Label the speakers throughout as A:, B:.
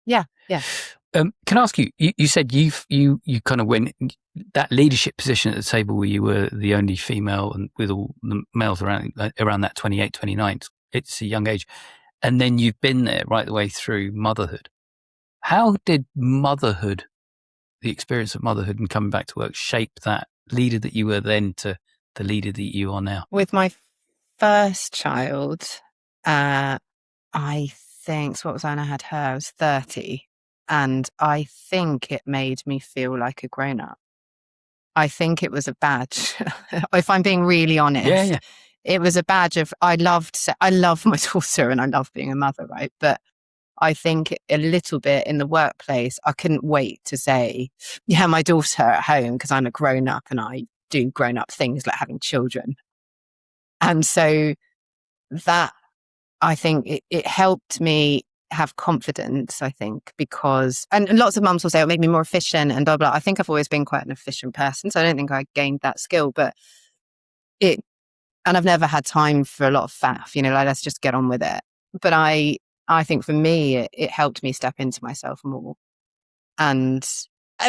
A: Yeah. Yeah.
B: Can I ask you, you said you kind of went that leadership position at the table where you were the only female and with all the males around that 28, 29. It's a young age. And then you've been there right the way through motherhood. How did motherhood, the experience of motherhood and coming back to work, shape that leader that you were then to the leader that you are now?
A: With my first child, uh, I think, so what was I when I had her? I was 30. And I think it made me feel like a grown up. I think it was a badge. If I'm being really
B: Yeah, yeah.
A: honest, it was a badge of, I love my daughter and I love being a mother, right? But I think a little bit in the workplace, I couldn't wait to say, yeah, my daughter at home, because I'm a grown up and I do grown up things like having children. And so that, I think it helped me have confidence, I think, because, and lots of mums will say it made me more efficient and blah, blah. I think I've always been quite an efficient person. So I don't think I gained that skill, but it, and I've never had time for a lot of faff, like let's just get on with it. But I think for me, it helped me step into myself more and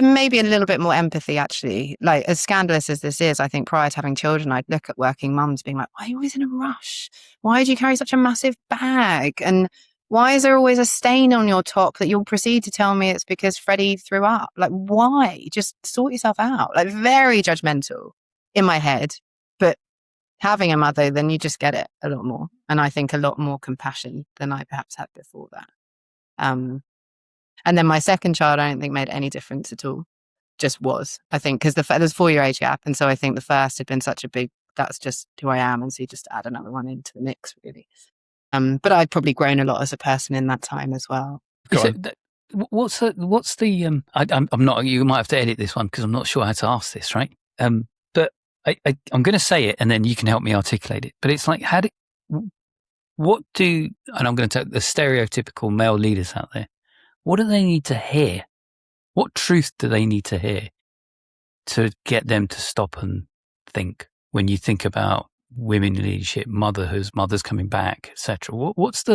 A: maybe a little bit more empathy, actually. Like, as scandalous as this is, I think prior to having children, I'd look at working mums being like, why are you always in a rush? Why do you carry such a massive bag? And why is there always a stain on your top that you'll proceed to tell me it's because Freddie threw up? Like, why? Just sort yourself out. Like, very judgmental in my head. But having a mother, then you just get it a lot more. And I think a lot more compassion than I perhaps had before that. Um, and then my second child, I don't think made any difference at all. Just was, I think, because there's a 4-year age gap. And so I think the first had been such a big, that's just who I am. And so you just add another one into the mix, really. But I'd probably grown a lot as a person in that time as well.
B: You
A: Go on.
B: said that, what's the I'm not, you might have to edit this one because I'm not sure how to ask this, right? But I'm going to say it and then you can help me articulate it. But it's like, what do, and I'm going to take the stereotypical male leaders out there, what do they need to hear? What truth do they need to hear to get them to stop and think when you think about women in leadership, mothers coming back, etc.? What's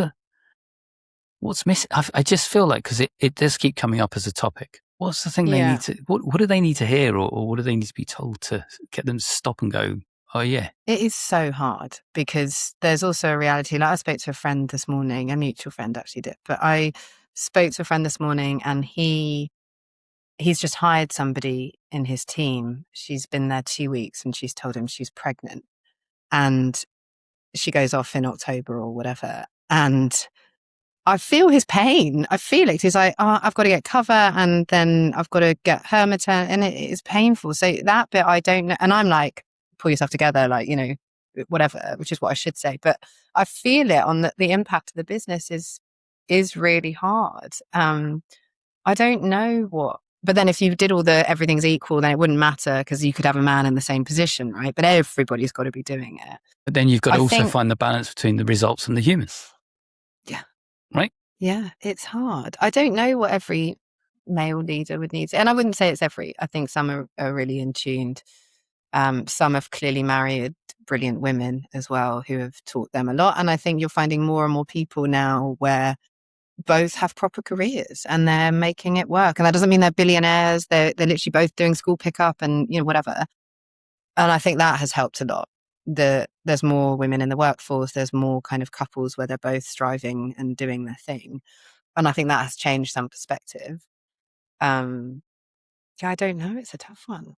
B: missing? I just feel like, because it does keep coming up as a topic. What's the thing they
A: Yeah.
B: need to, what do they need to hear or what do they need to be told to get them to stop and go, oh yeah.
A: It is so hard because there's also a reality. Like, I spoke to a friend this morning, a mutual friend actually did, but I spoke to a friend this morning and he's just hired somebody in his team. She's been there 2 weeks and she's told him she's pregnant and she goes off in October or whatever. And I feel his pain. I feel it. He's like, oh, I've got to get cover and then I've got to get her maternity. And it is painful. So that bit I don't know. And I'm like, pull yourself together, like, whatever, which is what I should say. But I feel it on the impact of the business is really hard. I don't know what, but then if you did all everything's equal, then it wouldn't matter because you could have a man in the same position, right? But everybody's got to be doing it.
B: But then you've got
A: I
B: to also
A: think,
B: find the balance between the results and the humans,
A: yeah,
B: right?
A: yeah, it's hard. I don't know what every male leader would need. And I wouldn't say it's every, I think some are really in tuned. Some have clearly married brilliant women as well who have taught them a lot. And I think you're finding more and more people now where both have proper careers and they're making it work. And that doesn't mean they're billionaires. They're literally both doing school pickup and, whatever. And I think that has helped a lot. There's more women in the workforce. There's more kind of couples where they're both striving and doing their thing. And I think that has changed some perspective. Yeah, I don't know. It's a tough one.